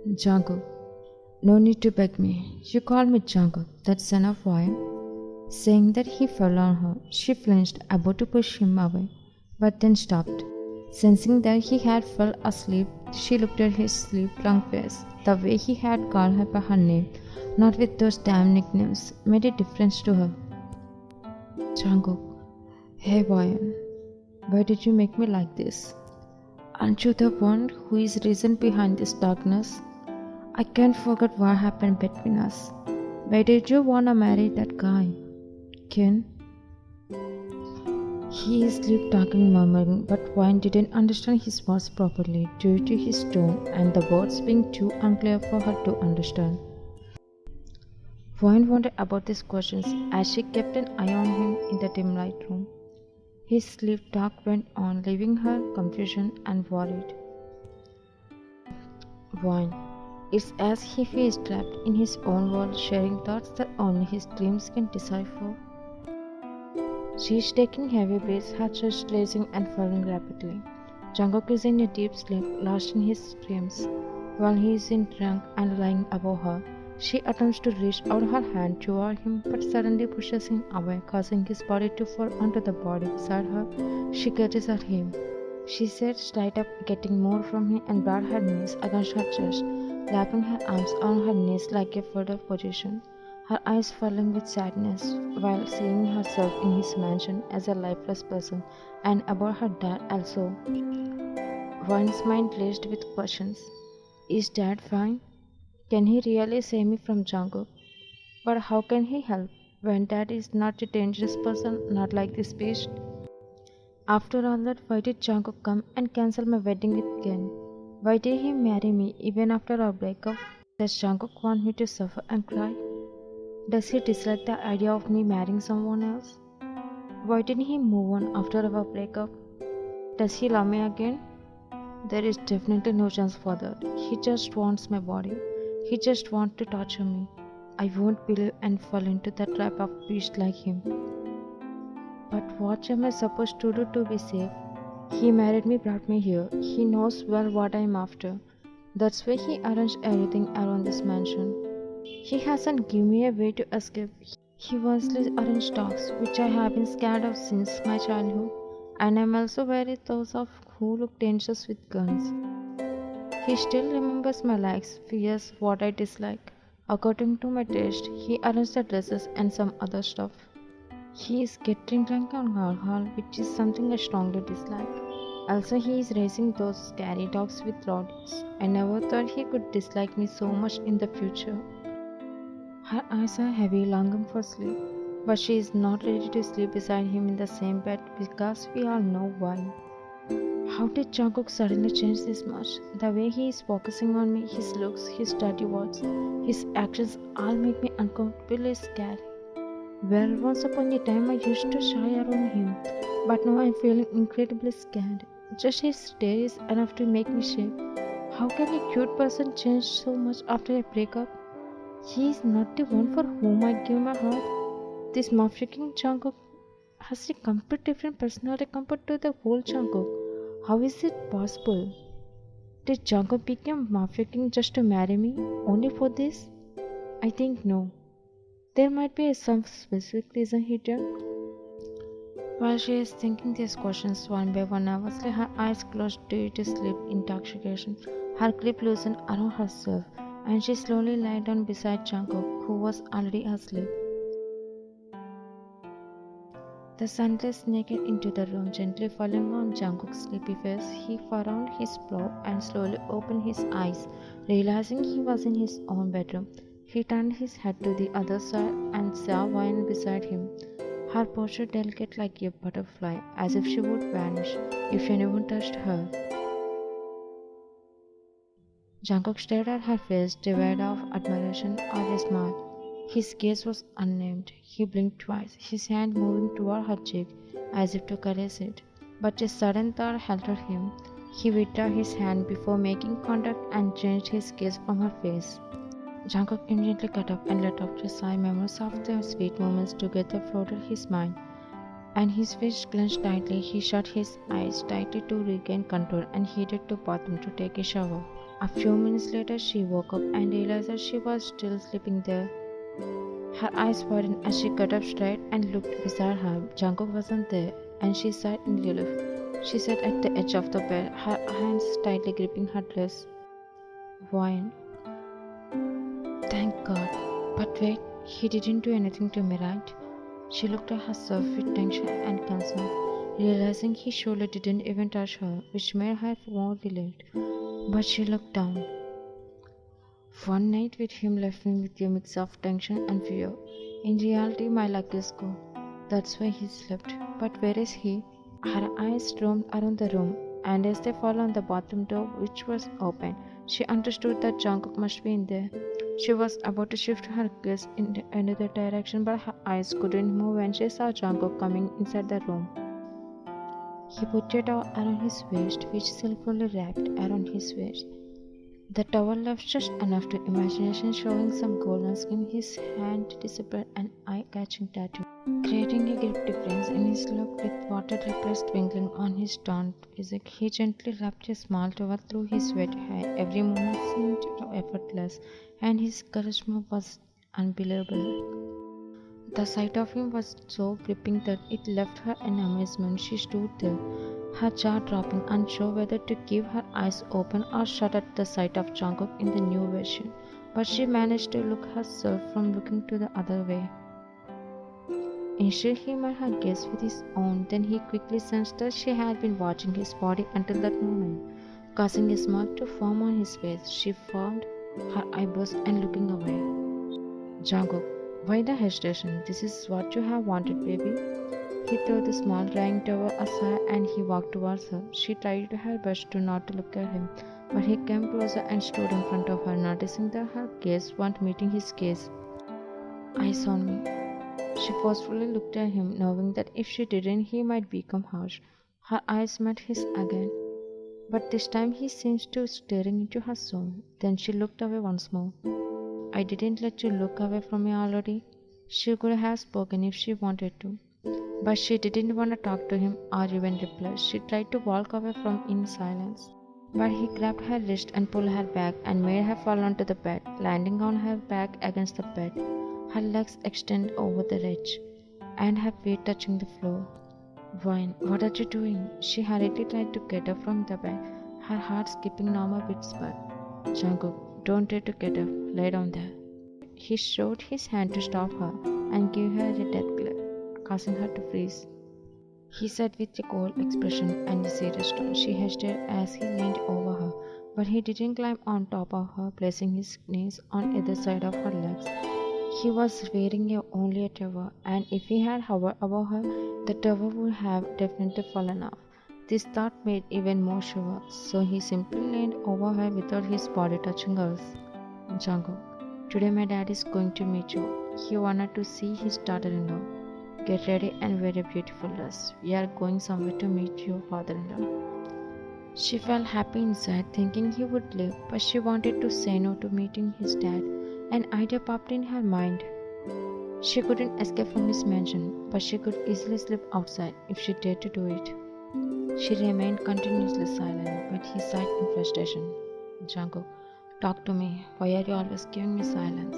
Jungkook, no need to beg me. You call me Jungkook, that's enough, why? Saying that he fell on her, she flinched, about to push him away, but then stopped. Sensing that he had fell asleep, she looked at his sleep-long face. The way he had called her by her name, not with those damn nicknames, made a difference to her. Jungkook, hey boy, why did you make me like this? Aren't you the one who is reason behind this darkness? I can't forget what happened between us. Why did you wanna marry that guy? Ken? He is sleep-talking, murmuring, but Wine didn't understand his words properly due to his tone and the words being too unclear for her to understand. Wine wondered about these questions as she kept an eye on him in the dim light room. His sleep talk went on, leaving her confusion and worried. Wine. It's as if he is trapped in his own world, sharing thoughts that only his dreams can decipher. She is taking heavy breaths, her chest racing and falling rapidly. Jungkook is in a deep sleep, lost in his dreams. While he is in drunk and lying above her, she attempts to reach out her hand toward him but suddenly pushes him away, causing his body to fall onto the body beside her. She gazes at him. She sat straight up, getting more from him and brought her knees against her chest, lapping her arms on her knees like a folded position, her eyes filling with sadness while seeing herself in his mansion as a lifeless person and about her dad also. One's mind laced with questions. Is Dad fine? Can he really save me from Jungkook? But how can he help when Dad is not a dangerous person, not like this beast? After all that, why did Jungkook come and cancel my wedding with Ken? Why did he marry me even after our breakup? Does Jungkook want me to suffer and cry? Does he dislike the idea of me marrying someone else? Why didn't he move on after our breakup? Does he love me again? There is definitely no chance for that. He just wants my body. He just wants to torture me. I won't believe and fall into the trap of beast like him. But what am I supposed to do to be safe? He married me, brought me here. He knows well what I'm after. That's why he arranged everything around this mansion. He hasn't given me a way to escape. He only arranged talks, which I have been scared of since my childhood. And I'm also wary those of who look dangerous with guns. He still remembers my likes, fears, what I dislike. According to my taste, he arranged the dresses and some other stuff. He is getting drunk on alcohol, which is something I strongly dislike. Also, he is raising those scary dogs with rodents. I never thought he could dislike me so much in the future. Her eyes are heavy, longing for sleep, but she is not ready to sleep beside him in the same bed because we all know why. How did Jungkook suddenly change this much? The way he is focusing on me, his looks, his dirty words, his actions all make me uncomfortably scared. Well, once upon a time I used to shy around him, but now I'm feeling incredibly scared. Just his stare is enough to make me shake. How can a cute person change so much after a breakup? He is not the one for whom I give my heart. This mouth-shaking Jungkook has a complete different personality compared to the whole Jungkook. How is it possible? Did Jungkook become mouth-shaking just to marry me? Only for this? I think no. There might be some specific reason he did. While she is thinking these questions one by one, nervously her eyes closed due to sleep intoxication. Her grip loosened around herself, and she slowly lay down beside Jungkook, who was already asleep. The sun blazed naked into the room, gently falling on Jungkook's sleepy face. He furrowed his brow and slowly opened his eyes, realizing he was in his own bedroom. He turned his head to the other side and saw Wine beside him, her posture delicate like a butterfly, as if she would vanish if anyone touched her. Jungkook stared at her face, devoid of admiration or a smile. His gaze was unnamed. He blinked twice, his hand moving toward her cheek as if to caress it. But a sudden thought halted him. He withdrew his hand before making contact and changed his gaze from her face. Jungkook immediately got up and let out a sigh. Memories of their sweet moments together flooded his mind, and his face clenched tightly. He shut his eyes tightly to regain control and headed to the bathroom to take a shower. A few minutes later, she woke up and realized that she was still sleeping there. Her eyes widened as she got up straight and looked beside her. Jungkook wasn't there, and she sighed in relief. She sat at the edge of the bed, her hands tightly gripping her dress. Wine. Thank God. But wait, he didn't do anything to me, right? She looked at herself with tension and concern, realizing he surely didn't even touch her, which made her more relieved. But she looked down. One night with him left me with a mix of tension and fear. In reality, my luck is good. That's why he slept. But where is he? Her eyes roamed around the room, and as they fell on the bathroom door, which was open, she understood that Jungkook must be in there. She was about to shift her gaze in another direction, but her eyes couldn't move when she saw Jungkook coming inside the room. He put a towel around his waist, which skillfully wrapped around his waist. The towel left just enough to imagination, showing some golden skin. His hand disappeared an eye-catching tattoo, creating a great difference in his look with water driplets twinkling on his taunt physique. He gently wrapped a small towel through his wet hair. Every movement seemed effortless, and his charisma was unbelievable. The sight of him was so gripping that it left her in amazement. She stood there, her jaw dropping, unsure whether to keep her eyes open or shut at the sight of Jungkook in the new version. But she managed to look herself from looking to the other way. Initially, he met her gaze with his own, then he quickly sensed that she had been watching his body until that moment, causing a smile to form on his face. She frowned her eyebrows and looking away. Jungkook, why the hesitation? This is what you have wanted, baby. He threw the small drying towel aside and he walked towards her. She tried her best to not look at him, but he came closer and stood in front of her, noticing that her gaze wasn't meeting his gaze. Eyes on me. She forcefully looked at him, knowing that if she didn't, he might become harsh. Her eyes met his again, but this time he seemed to be staring into her soul. Then she looked away once more. I didn't let you look away from me already. She could have spoken if she wanted to, but she didn't want to talk to him or even reply. She tried to walk away from in silence, but he grabbed her wrist and pulled her back and made her fall onto the bed, landing on her back against the bed. Her legs extended over the edge, and her feet touching the floor. Vine, what are you doing? She hurriedly tried to get up from the bed, her heart skipping normal beats but Jungkook, don't try to get up, lay down there. He showed his hand to stop her and give her a death glare, causing her to freeze. He said with a cold expression and a serious tone. She hesitated as he leaned over her, but he didn't climb on top of her, placing his knees on either side of her legs. He was wearing only a towel, and if he had hovered above her, the towel would have definitely fallen off. This thought made even more sure, so he simply leaned over her without his body touching hers. Jungkook, today my dad is going to meet you. He wanted to see his daughter-in-law. Get ready and wear a beautiful dress. We are going somewhere to meet your father-in-law. She felt happy inside, thinking he would leave, but she wanted to say no to meeting his dad. An idea popped in her mind. She couldn't escape from his mansion, but she could easily slip outside if she dared to do it. She remained continuously silent, but he sighed in frustration. Jungkook, talk to me. Why are you always giving me silence?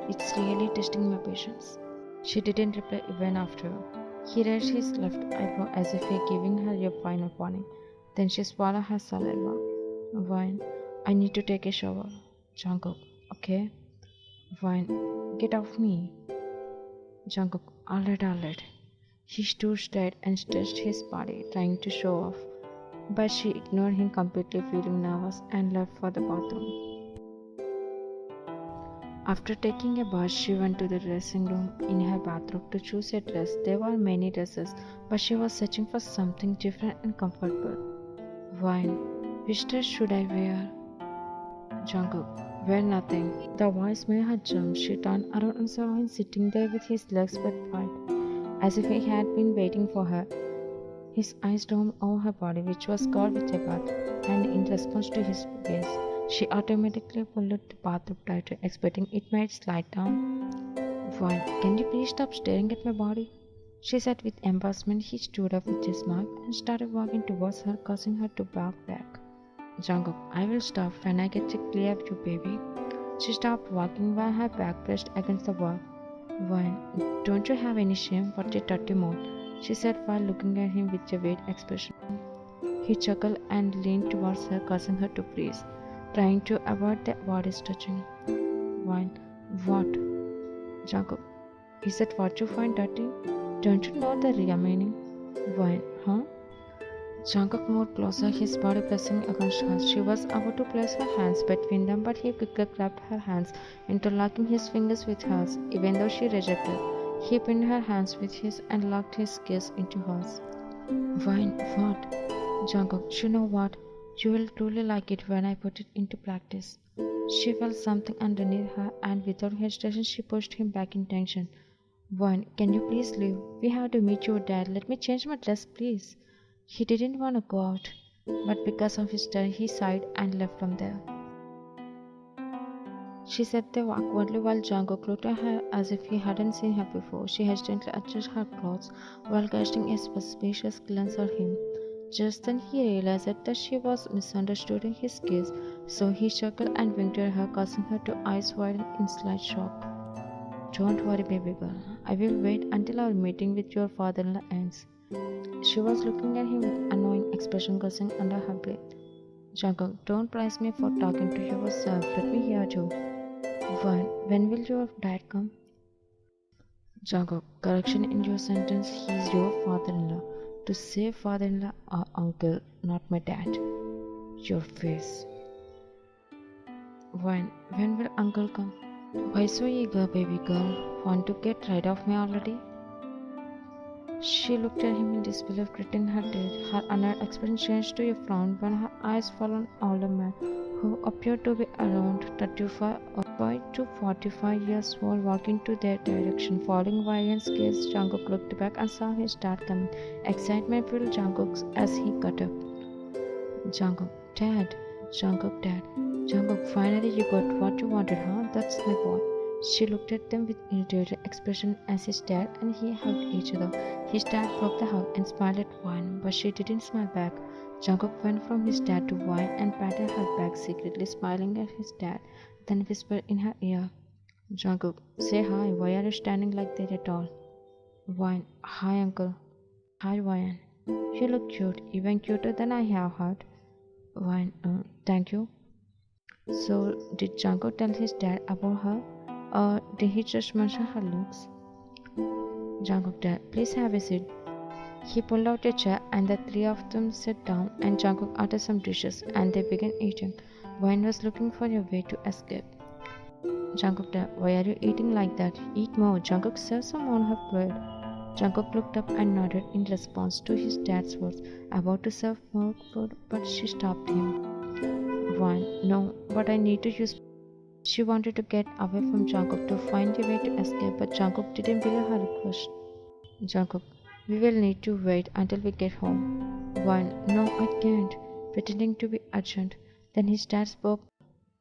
It's really testing my patience. She didn't reply even after. He raised his left eyebrow as if he giving her a final warning. Then she swallowed her saliva. Vine, I need to take a shower. Jungkook, okay? Vine, get off me. Jungkook, alright. He stood straight and stretched his body, trying to show off. But she ignored him completely, feeling nervous, and left for the bathroom. After taking a bath, she went to the dressing room in her bathroom to choose a dress. There were many dresses, but she was searching for something different and comfortable. Vine, which dress should I wear? Jungkook, wear nothing. The voice made her jump. She turned around and saw him sitting there with his legs spread wide, as if he had been waiting for her. His eyes roamed over her body, which was covered with a bath, and in response to his gaze, she automatically pulled the bathrobe tighter, expecting it might slide down. Vine, can you please stop staring at my body? She said with embarrassment. He stood up with a smile and started walking towards her, causing her to back. Jungkook, I will stop when I get to clear you, baby. She stopped walking while her back pressed against the wall. Why, don't you have any shame? What a dirty mouth, she said while looking at him with a weird expression. He chuckled and leaned towards her, causing her to freeze, trying to avoid their bodies touching. Why, what? Jungkook, is that what you find dirty? Don't you know the real meaning? Why, huh? Jungkook moved closer, his body pressing against hers. She was about to place her hands between them, but he quickly grabbed her hands, interlocking his fingers with hers. Even though she rejected, he pinned her hands with his and locked his gaze into hers. Wine, what? Jungkook, you know what? You will truly like it when I put it into practice. She felt something underneath her, and without hesitation, she pushed him back in tension. Wine, can you please leave? We have to meet your dad. Let me change my dress, please. He didn't want to go out, but because of his dad, he sighed and left from there. She sat there awkwardly while Jungkook looked at her as if he hadn't seen her before. She hesitantly adjusted her clothes while casting a suspicious glance at him. Just then he realized that she was misunderstanding his gaze, so he chuckled and winked at her, causing her to eyes widen in slight shock. Don't worry, baby girl. I will wait until our meeting with your father-in-law ends. She was looking at him with annoying expression gushing under her breath. Jungkook, don't praise me for talking to yourself. Let me hear you. When will your dad come? Jungkook, correction in your sentence. He is your father-in-law. To say father-in-law or uncle, not my dad. Your face. When will uncle come? Why so eager, baby girl? Want to get rid of me already? She looked at him in disbelief, gritting her teeth. Her annoyed expression changed to a frown when her eyes fell on an older man who appeared to be around 35 to 45 years old, walking to their direction. Following Ryan's gaze, Jungkook looked back and saw his dad coming. Excitement filled Jungkook as he got up. Jungkook, Dad. Jungkook, Dad. Jungkook, finally you got what you wanted, huh? That's my boy. She looked at them with irritated expression as his dad and he hugged each other. His dad broke the hug and smiled at Wine, but she didn't smile back. Jungkook went from his dad to Wine and patted her back, secretly smiling at his dad, then whispered in her ear, Jungkook, say hi. Why are you standing like that at all? Wine, hi uncle. Hi Wine. You look cute, even cuter than I have heard. Wine, thank you. So, did Jungkook tell his dad about her? Or did he just mention her looks? Jungkook, Dad, please have a seat. He pulled out a chair and the three of them sat down and Jungkook ordered some dishes and they began eating. Wine was looking for a way to escape. Jungkook, Dad, why are you eating like that? Eat more. Jungkook, serve some on her plate. Jungkook looked up and nodded in response to his dad's words, about to serve more food, but she stopped him. Wine, no, but I need to use. She wanted to get away from Jungkook to find a way to escape, but Jungkook didn't believe her request. Jungkook, we will need to wait until we get home. Wine, no, I can't, pretending to be urgent. Then his dad spoke.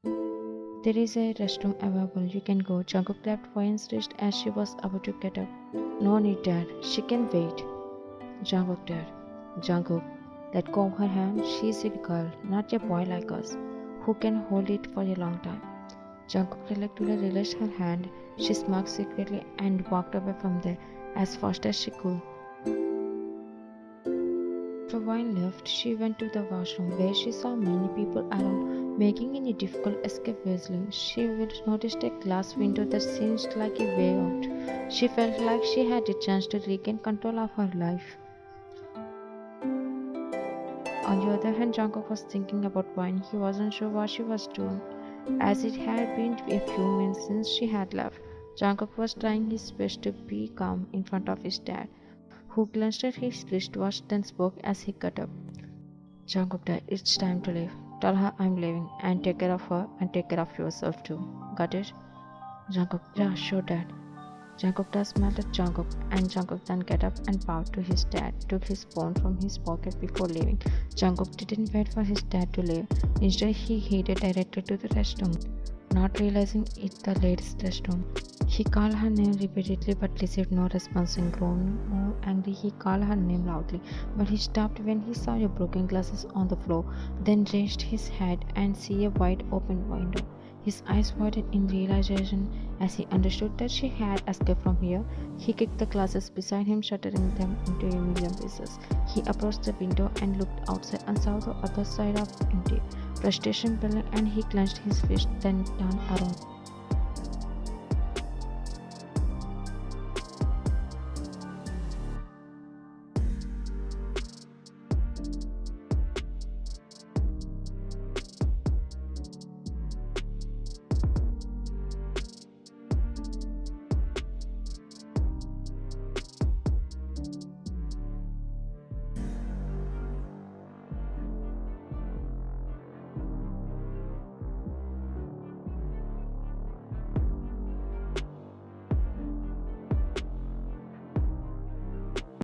There is a restroom available, you can go. Jungkook grabbed Wine's wrist as she was about to get up. No need, Dad, she can wait. Jungkook, Dad. Jungkook, let go of her hand. She is a girl, not a boy like us, who can hold it for a long time. Jungkook reluctantly released her hand. She smiled secretly and walked away from there as fast as she could. After Wine left, she went to the washroom where she saw many people around making any difficult escape whistling. She noticed a glass window that seemed like a way out. She felt like she had a chance to regain control of her life. On the other hand, Jungkook was thinking about Wine. He wasn't sure what she was doing, as it had been a few minutes since she had left. Jungkook was trying his best to be calm in front of his dad, who glanced at his wristwatch then spoke as he got up. Jungkook, Dad, it's time to leave. Tell her I'm leaving and take care of her and take care of yourself too. Got it? Jungkook, yeah, sure, Dad. Jungkook Dad smiled at Jungkook and Jungkook then got up and bowed to his dad, took his phone from his pocket before leaving. Jungkook didn't wait for his dad to leave. Instead, he headed directly to the restroom, not realizing it's the ladies' restroom. He called her name repeatedly but received no response. And grown more angry, he called her name loudly, but he stopped when he saw your broken glasses on the floor, then raised his head and saw a wide open window. His eyes widened in realization as he understood that she had escaped from here. He kicked the glasses beside him, shattering them into a million pieces. He approached the window and looked outside and saw the other side of empty. Frustration building and he clenched his fist, then turned around.